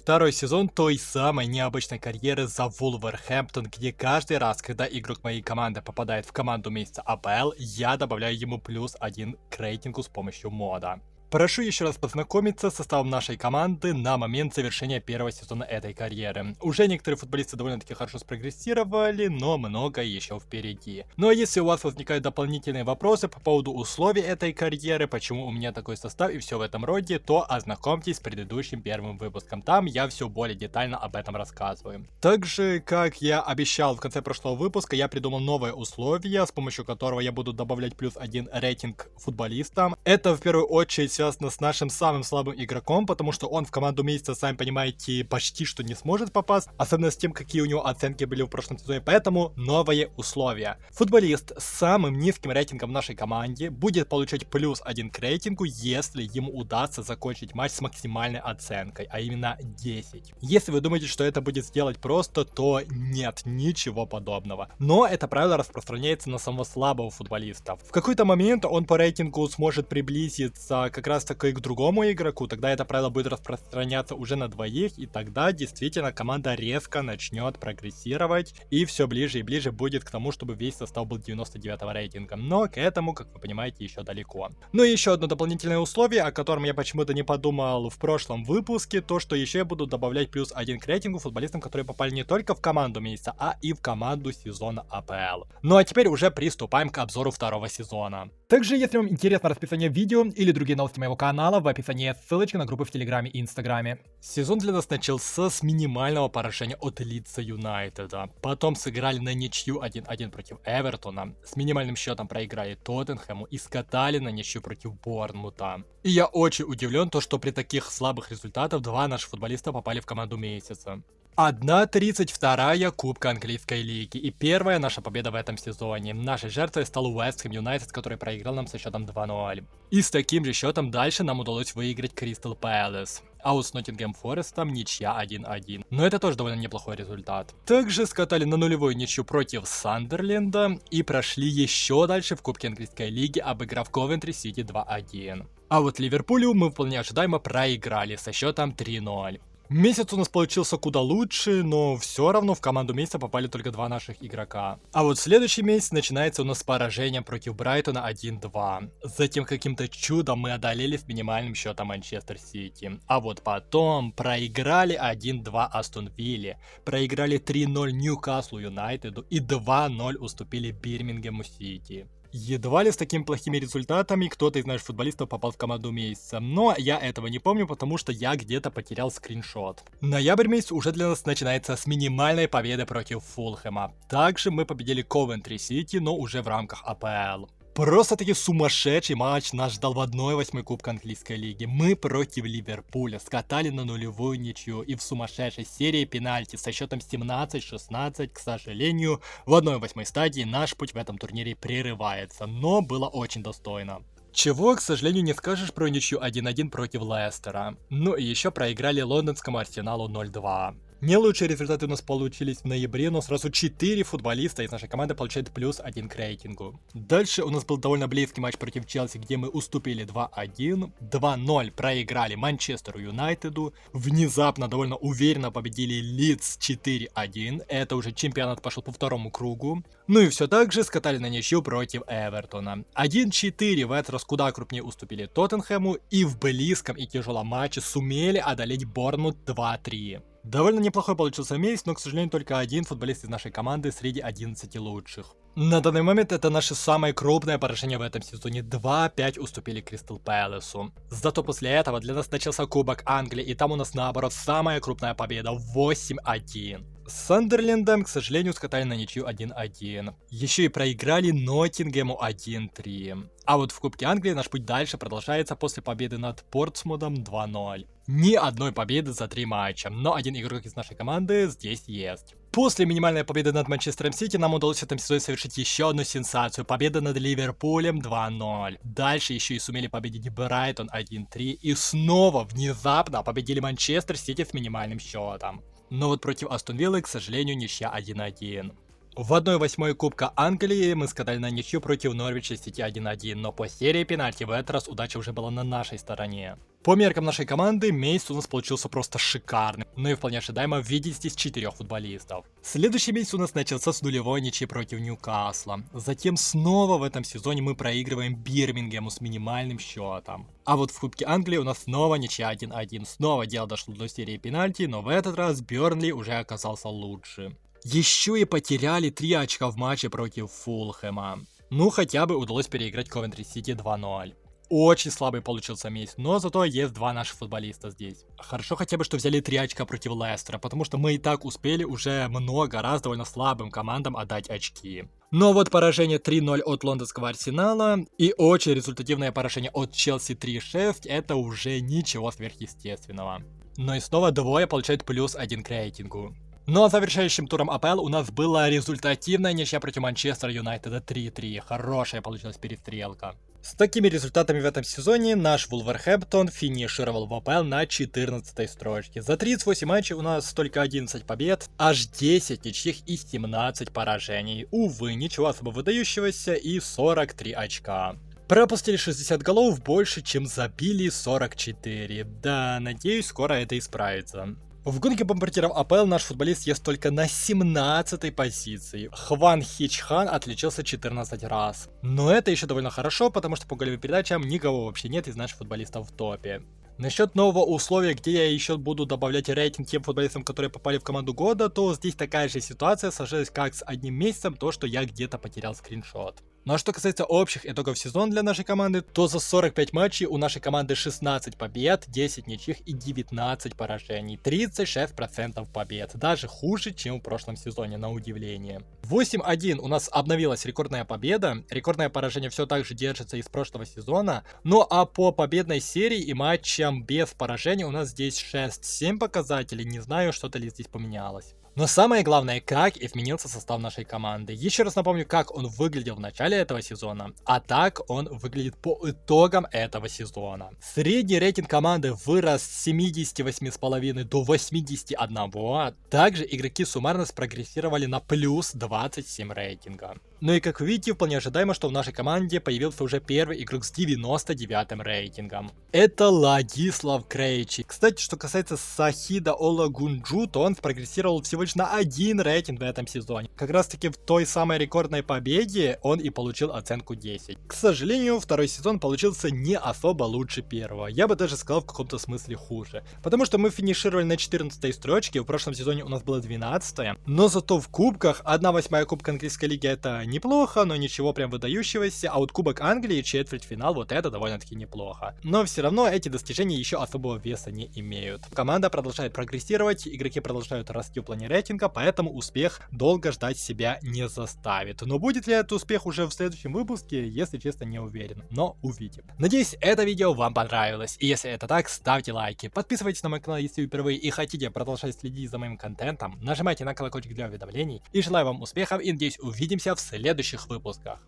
второй сезон той самой необычной карьеры за Вулверхэмптон, где каждый раз, когда игрок моей команды попадает в команду месяца АПЛ, я добавляю ему +1 к рейтингу с помощью мода. Прошу еще раз познакомиться с составом нашей команды на момент завершения первого сезона этой карьеры. Уже некоторые футболисты довольно-таки хорошо спрогрессировали, но многое еще впереди. Ну а если у вас возникают дополнительные вопросы по поводу условий этой карьеры, почему у меня такой состав и все в этом роде, то ознакомьтесь с предыдущим первым выпуском. Там я все более детально об этом рассказываю. Также, как я обещал в конце прошлого выпуска, я придумал новое условие, с помощью которого я буду добавлять +1 рейтинг футболистам. Это в первую очередь связано с нашим самым слабым игроком, потому что он в команду месяца, сами понимаете, почти что не сможет попасть, особенно с тем, какие у него оценки были в прошлом сезоне, поэтому новое условие. Футболист с самым низким рейтингом в нашей команде будет получать +1 к рейтингу, если ему удастся закончить матч с максимальной оценкой, а именно 10. Если вы думаете, что это будет сделать просто, то нет, ничего подобного. Но это правило распространяется на самого слабого футболиста. В какой-то момент он по рейтингу сможет приблизиться как раз таки к другому игроку, тогда это правило будет распространяться уже на двоих, и тогда действительно команда резко начнет прогрессировать, и все ближе и ближе будет к тому, чтобы весь состав был 99 рейтинга. Но к этому, как вы понимаете, еще далеко. Ну и еще одно дополнительное условие, о котором я почему-то не подумал в прошлом выпуске, то что еще я буду добавлять +1 к рейтингу футболистам, которые попали не только в команду месяца, а и в команду сезона АПЛ. Ну а теперь уже приступаем к обзору второго сезона. Также, если вам интересно расписание видео или другие новости моего канала, в описании есть ссылочка на группы в Телеграме и Инстаграме. Сезон для нас начался с минимального поражения от Лидса Юнайтеда. Потом сыграли на ничью 1-1 против Эвертона, с минимальным счетом проиграли Тоттенхэму и скатали на ничью против Борнмута. И я очень удивлен, что при таких слабых результатах два наших футболиста попали в команду месяца. 1/32 Кубка Английской лиги и первая наша победа в этом сезоне. Нашей жертвой стал Уэст Хэм Юнайтед, который проиграл нам со счетом 2-0. И с таким же счетом дальше нам удалось выиграть Кристал Пэлас. А у с Ноттингем Форестом ничья 1-1. Но это тоже довольно неплохой результат. Также скатали на нулевую ничью против Сандерленда и прошли еще дальше в Кубке Английской лиги, обыграв Ковентри Сити 2-1. А вот Ливерпулю мы вполне ожидаемо проиграли со счетом 3-0. Месяц у нас получился куда лучше, но все равно в команду месяца попали только два наших игрока. А вот следующий месяц начинается у нас с поражения против Брайтона 1-2. Затем каким-то чудом мы одолели с минимальным счетом Манчестер Сити. А вот потом проиграли 1-2 Астон Вилле, проиграли 3-0 Ньюкаслу Юнайтеду и 2-0 уступили Бирмингему Сити. Едва ли с такими плохими результатами кто-то из наших футболистов попал в команду месяца, но я этого не помню, потому что я где-то потерял скриншот. Ноябрь месяц уже для нас начинается с минимальной победы против Фулхэма. Также мы победили Ковентри Сити, но уже в рамках АПЛ. Просто-таки сумасшедший матч нас ждал в 1/8 Кубка Английской лиги. Мы против Ливерпуля скатали на нулевую ничью и в сумасшедшей серии пенальти со счетом 17-16, к сожалению, в 1/8 стадии наш путь в этом турнире прерывается, но было очень достойно. Чего, к сожалению, не скажешь про ничью 1-1 против Лестера. Ну и еще проиграли лондонскому Арсеналу 0-2. Не лучшие результаты у нас получились в ноябре, но сразу 4 футболиста из нашей команды получают +1 к рейтингу. Дальше у нас был довольно близкий матч против Челси, где мы уступили 2-1, 2-0 проиграли Манчестеру Юнайтеду, внезапно довольно уверенно победили Лидс 4-1, это уже чемпионат пошел по второму кругу. Ну и все так же скатали на ничью против Эвертона. 1-4 в этот раз куда крупнее уступили Тоттенхэму и в близком и тяжелом матче сумели одолеть Борнмут 2-3. Довольно неплохой получился месяц, но, к сожалению, только один футболист из нашей команды среди 11 лучших. На данный момент это наше самое крупное поражение в этом сезоне. 2-5 уступили Кристал Пэласу. Зато после этого для нас начался Кубок Англии, и там у нас наоборот самая крупная победа 8-1. С Сандерлендом, к сожалению, скатали на ничью 1-1. Еще и проиграли Ноттингему 1-3. А вот в Кубке Англии наш путь дальше продолжается после победы над Портсмутом 2-0. Ни одной победы за 3 матча, но один игрок из нашей команды здесь есть. После минимальной победы над Манчестером Сити нам удалось в этом сезоне совершить еще одну сенсацию. Победа над Ливерпулем 2-0. Дальше еще и сумели победить Брайтон 1-3. И снова внезапно победили Манчестер Сити с минимальным счетом. Но вот против Астон Виллы, к сожалению, ничья 1-1. В 1/8 Кубка Англии мы скатали на ничью против Норвича Сити 1-1, но по серии пенальти в этот раз удача уже была на нашей стороне. По меркам нашей команды, месяц у нас получился просто шикарный, но и вполне ожидаемо видеть здесь 4 футболистов. Следующий месяц у нас начался с нулевой ничьи против Ньюкасла. Затем снова в этом сезоне мы проигрываем Бирмингему с минимальным счетом. А вот в Кубке Англии у нас снова ничья 1-1. Снова дело дошло до серии пенальти, но в этот раз Бернли уже оказался лучше. Еще и потеряли 3 очка в матче против Фулхэма. Ну хотя бы удалось переиграть Ковентри Сити 2-0. Очень слабый получился месяц, но зато есть 2 наших футболиста здесь. Хорошо хотя бы, что взяли 3 очка против Лестера, потому что мы и так успели уже много раз довольно слабым командам отдать очки. Но вот поражение 3-0 от лондонского Арсенала и очень результативное поражение от Челси 3-6 это уже ничего сверхъестественного. Но и снова двое получают +1 к рейтингу. Ну а завершающим туром АПЛ у нас была результативная ничья против Манчестер Юнайтеда 3-3. Хорошая получилась перестрелка. С такими результатами в этом сезоне наш Вулверхэмптон финишировал в АПЛ на 14-й строчке. За 38 матчей у нас только 11 побед, аж 10 ничьих и 17 поражений. Увы, ничего особо выдающегося и 43 очка. Пропустили 60 голов больше, чем забили 44. Да, надеюсь, скоро это исправится. В гонке бомбардиров АПЛ наш футболист есть только на 17-й позиции. Хван Хичхан отличился 14 раз. Но это еще довольно хорошо, потому что по голевым передачам никого вообще нет из наших футболистов в топе. Насчет нового условия, где я еще буду добавлять рейтинг тем футболистам, которые попали в команду года, то здесь такая же ситуация сложилась как с одним месяцем, то что я где-то потерял скриншот. Ну а что касается общих итогов сезона для нашей команды, то за 45 матчей у нашей команды 16 побед, 10 ничьих и 19 поражений. 36% побед. Даже хуже, чем в прошлом сезоне, на удивление. 8-1 у нас обновилась рекордная победа. Рекордное поражение все так же держится из прошлого сезона. Ну а по победной серии и матчам без поражений у нас здесь 6-7 показателей. Не знаю, что-то ли здесь поменялось. Но самое главное, как изменился состав нашей команды. Еще раз напомню, как он выглядел в начале этого сезона, а так он выглядит по итогам этого сезона. Средний рейтинг команды вырос с 78,5 до 81. Также игроки суммарно спрогрессировали на плюс 27 рейтинга. Ну и как вы видите, вполне ожидаемо, что в нашей команде появился уже первый игрок с 99 рейтингом. Это Ладислав Крейчи. Кстати, что касается Сахида Олагунджу, то он спрогрессировал всего лишь на 1 рейтинг в этом сезоне. Как раз таки в той самой рекордной победе он и получил оценку 10. К сожалению, второй сезон получился не особо лучше первого. Я бы даже сказал в каком-то смысле хуже. Потому что мы финишировали на 14 строчке, в прошлом сезоне у нас было 12, но зато в кубках 1/8 Кубка Английской лиги это неплохо, но ничего прям выдающегося, а вот Кубок Англии, четвертьфинал, вот это довольно-таки неплохо. Но все равно эти достижения еще особого веса не имеют. Команда продолжает прогрессировать, игроки продолжают расти в плане рейтинга, поэтому успех долго ждать себя не заставит. Но будет ли этот успех уже в следующем выпуске, если честно, не уверен, но увидим. Надеюсь, это видео вам понравилось, и если это так, ставьте лайки, подписывайтесь на мой канал, если вы впервые и хотите продолжать следить за моим контентом, нажимайте на колокольчик для уведомлений, и желаю вам успехов, и надеюсь, увидимся в следующих выпусках.